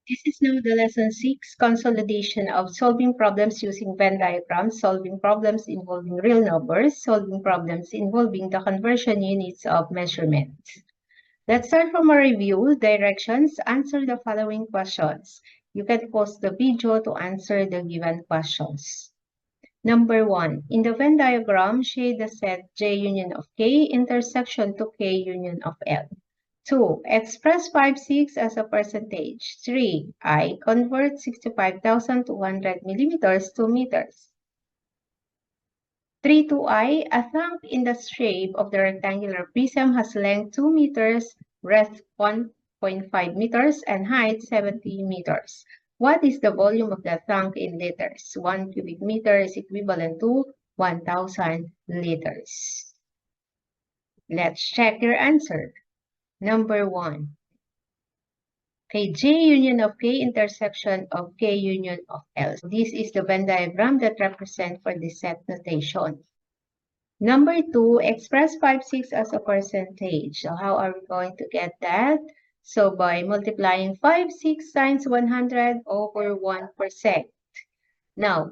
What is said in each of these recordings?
This is now the lesson 6, consolidation of solving problems using Venn diagrams, solving problems involving real numbers, solving problems involving the conversion units of measurement. Let's start from a review. Directions. Answer the following questions. You can pause the video to answer the given questions. Number 1. In the Venn diagram, shade the set J union of K intersection to K union of L. 2. Express 5/6 as a percentage. 3. I convert 65,200 millimeters to meters. 3 to I, a thumb in the shape of the rectangular prism has length 2 meters, breadth 1.5 meters, and height 70 meters. What is the volume of the tank in liters? 1 cubic meter is equivalent to 1,000 liters. Let's check your answer. Number 1. Okay, J union of K intersection of K union of L. So this is the Venn diagram that represents for the set notation. Number 2, express 5/6 as a percentage. So how are we going to get that? So by multiplying 5/6 times 100 over 1%. Now,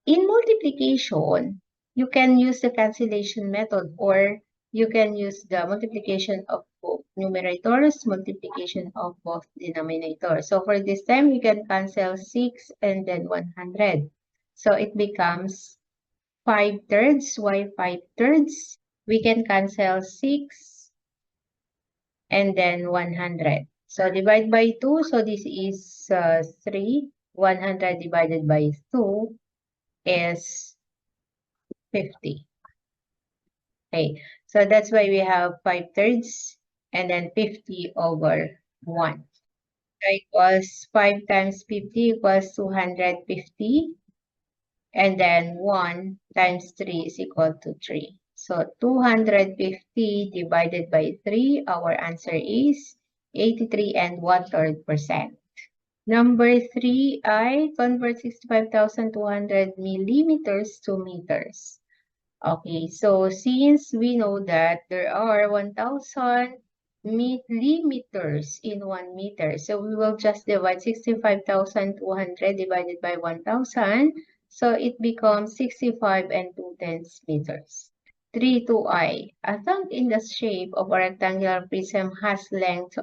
in multiplication, you can use the cancellation method or you can use the multiplication of both numerators, multiplication of both denominators. So for this time, we can cancel 6 and then 100. So it becomes 5/3. Why 5/3? We can cancel 6 and then 100. So divide by 2. So this is 3. 100 divided by 2 is 50. Okay, so that's why we have 5/3 and then 50 over 1. So equals 5 times 50 equals 250. And then 1 times 3 is equal to 3. So 250 divided by 3, our answer is 83 and 1/3%. Number 3, I convert 65,200 millimeters to meters. Okay, so since we know that there are 1,000 millimeters in 1 meter, so we will just divide 65,200 divided by 1,000. So it becomes 65 and 2/10 meters. 3 to I. A thumb in the shape of a rectangular prism has length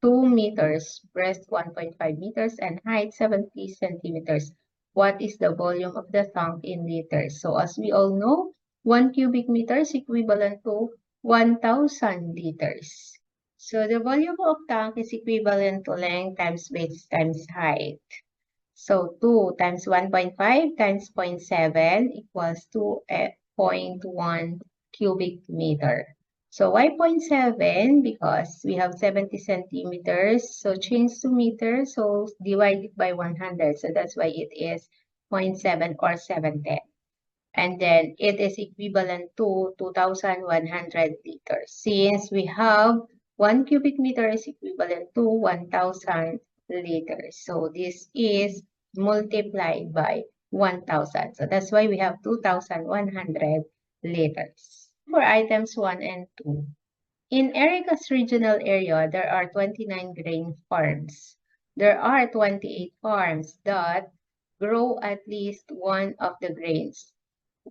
2 meters, breadth 1.5 meters, and height 70 centimeters. What is the volume of the thumb in liters? So as we all know, 1 cubic meter is equivalent to 1,000 liters. So the volume of tank is equivalent to length times width times height. So 2 times 1.5 times 0.7 equals 2.1 cubic meter. So why 0.7? Because we have 70 centimeters. So change to meter. So divide it by 100. So that's why it is 0.7 or 7/10. And then it is equivalent to 2,100 liters. Since we have 1 cubic meter is equivalent to 1,000 liters. So this is multiplied by 1,000. So that's why we have 2,100 liters. For items 1 and 2. In Erica's regional area, there are 29 grain farms. There are 28 farms that grow at least one of the grains.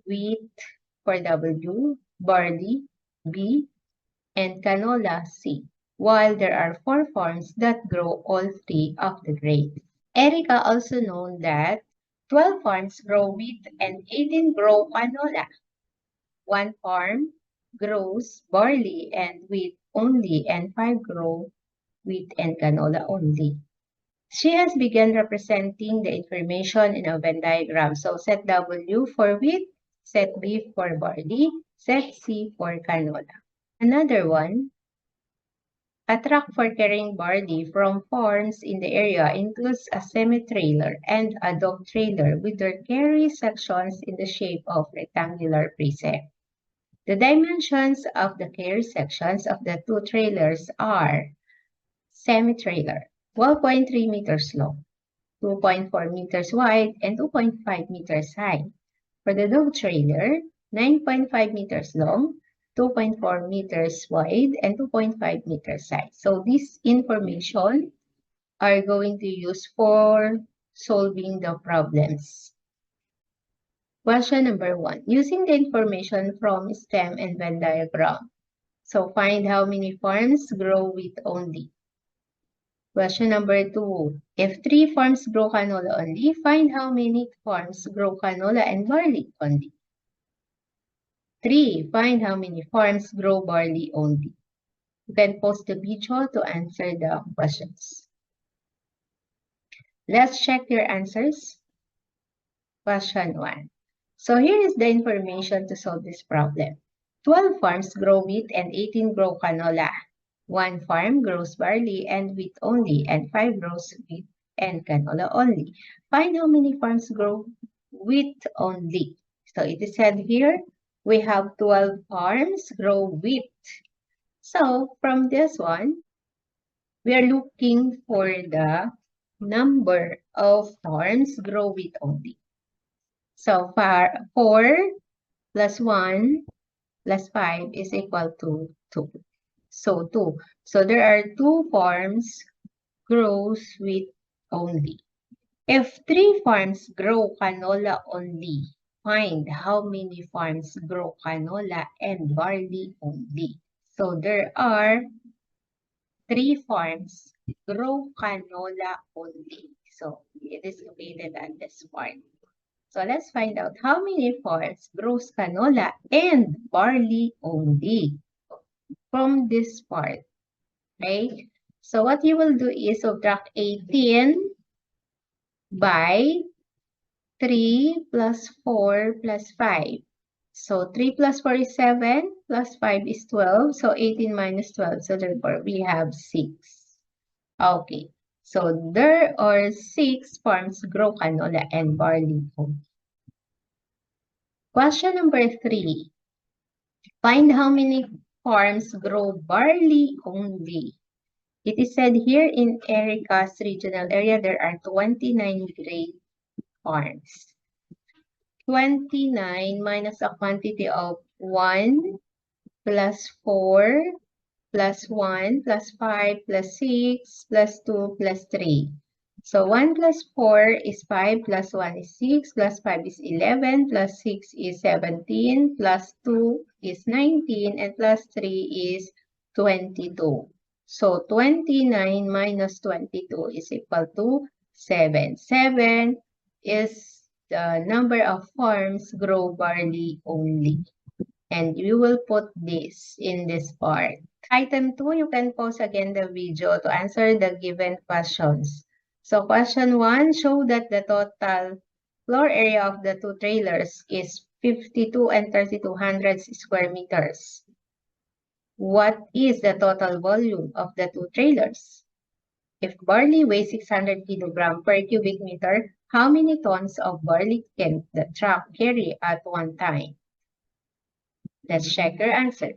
Wheat for W, barley, B, and canola, C, while there are 4 farms that grow all 3 of the grains. Erica also known that 12 farms grow wheat and 18 grow canola. 1 farm grows barley and wheat only, and 5 grow wheat and canola only. She has begun representing the information in a Venn diagram. So set W for wheat, set B for barley, set C for canola. Another one, a truck for carrying barley from farms in the area includes a semi-trailer and a dog trailer with their carry sections in the shape of rectangular prism. The dimensions of the carry sections of the 2 trailers are semi-trailer, 12.3 meters long, 2.4 meters wide, and 2.5 meters high. For the dog trailer, 9.5 meters long, 2.4 meters wide, and 2.5 meters high. So this information are going to use for solving the problems. Question number 1. Using the information from stem and Venn diagram. So find how many farms grow wheat only. Question number 2. If 3 farms grow canola only, find how many farms grow canola and barley only. 3. Find how many farms grow barley only. You can pause the video to answer the questions. Let's check your answers. Question 1. So here is the information to solve this problem. 12 farms grow wheat and 18 grow canola. 1 farm grows barley and wheat only, and 5 grows wheat and canola only. Find how many farms grow wheat only. So it is said here, we have 12 farms grow wheat. So from this one, we are looking for the number of farms grow wheat only. So 4 plus 1 plus 5 is equal to 2. So 2. So there are 2 farms grows wheat only. If 3 farms grow canola only, find how many farms grow canola and barley only. So there are 3 farms grow canola only. So it is located at this part. So let's find out how many farms grows canola and barley only from this part. Okay? So what you will do is subtract 18 by 3 plus 4 plus 5. So 3 plus 4 is 7, plus 5 is 12. So 18 minus 12. So therefore, we have 6. Okay. So there are 6 farms grow canola and barley only. Question number 3. Find how many farms grow barley only. It is said here in Erica's regional area, there are 29 grain farms. 29 minus a quantity of 1 plus 4 plus 1 plus 5 plus 6 plus 2 plus 3. So 1 plus 4 is 5 plus 1 is 6 plus 5 is 11 plus 6 is 17 plus 2 is 19 and plus 3 is 22. So 29 minus 22 is equal to 7. 7 is the number of farms grow barley only. And you will put this in this part. Item 2, you can pause again the video to answer the given questions. So question 1, show that the total floor area of the 2 trailers is 52 and 3200 square meters. What is the total volume of the 2 trailers? If barley weighs 600 kg per cubic meter, how many tons of barley can the truck carry at one time? Let's check your answer.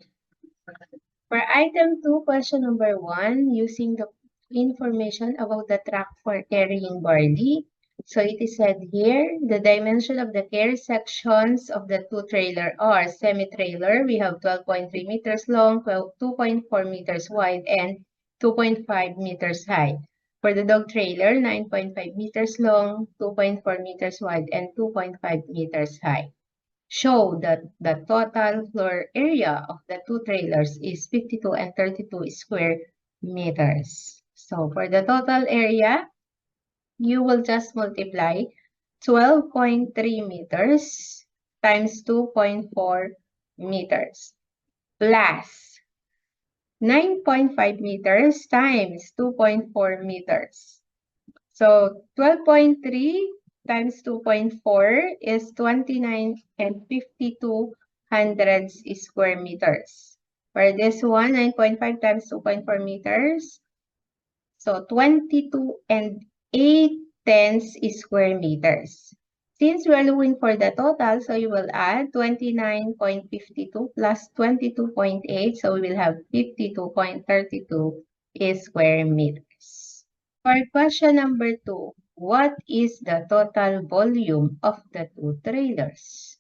For item 2, question number 1, using the information about the truck for carrying barley. So it is said here, the dimension of the carry sections of the 2 trailer are semi-trailer, we have 12.3 meters long, 2.4 meters wide, and 2.5 meters high. For the dog trailer, 9.5 meters long, 2.4 meters wide, and 2.5 meters high. Show that the total floor area of the 2 trailers is 52 and 32 square meters. So for the total area, you will just multiply 12.3 meters times 2.4 meters plus 9.5 meters times 2.4 meters. So 12.3 times 2.4 is 29 and 52 hundredths square meters. For this one, 9.5 times 2.4 meters. So 22 and 8 tenths square meters. Since we are looking for the total, so you will add 29.52 plus 22.8. So we will have 52.32 square meters. For question number 2, what is the total volume of the 2 trailers?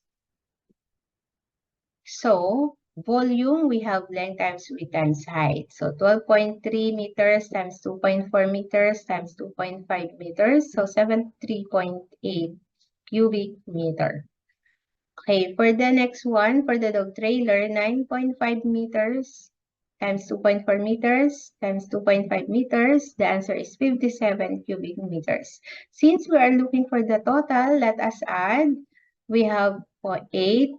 So, volume, we have length times width times height. So 12.3 meters times 2.4 meters times 2.5 meters. So 73.8 cubic meter. Okay, for the next one, for the dog trailer, 9.5 meters times 2.4 meters times 2.5 meters. The answer is 57 cubic meters. Since we are looking for the total, let us add. We have 8.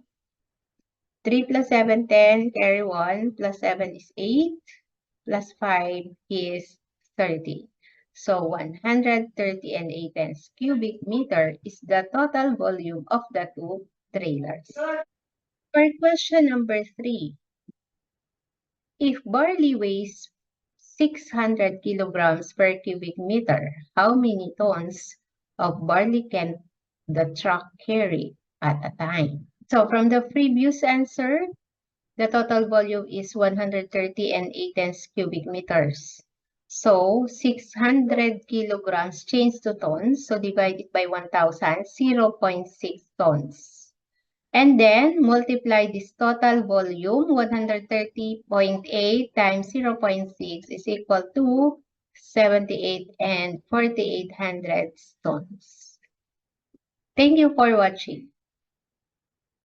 3 plus 7, 10, carry 1, plus 7 is 8, plus 5 is 30. So 130 and 8 tenths cubic meter is the total volume of the two trailers. For question number 3, if barley weighs 600 kilograms per cubic meter, how many tons of barley can the truck carry at a time? So from the previous answer, the total volume is 130 and 8 tenths cubic meters. So 600 kilograms changed to tons. So divided by 1,000, 0.6 tons. And then multiply this total volume, 130.8 times 0.6 is equal to 78 and 48 hundredths tons. Thank you for watching.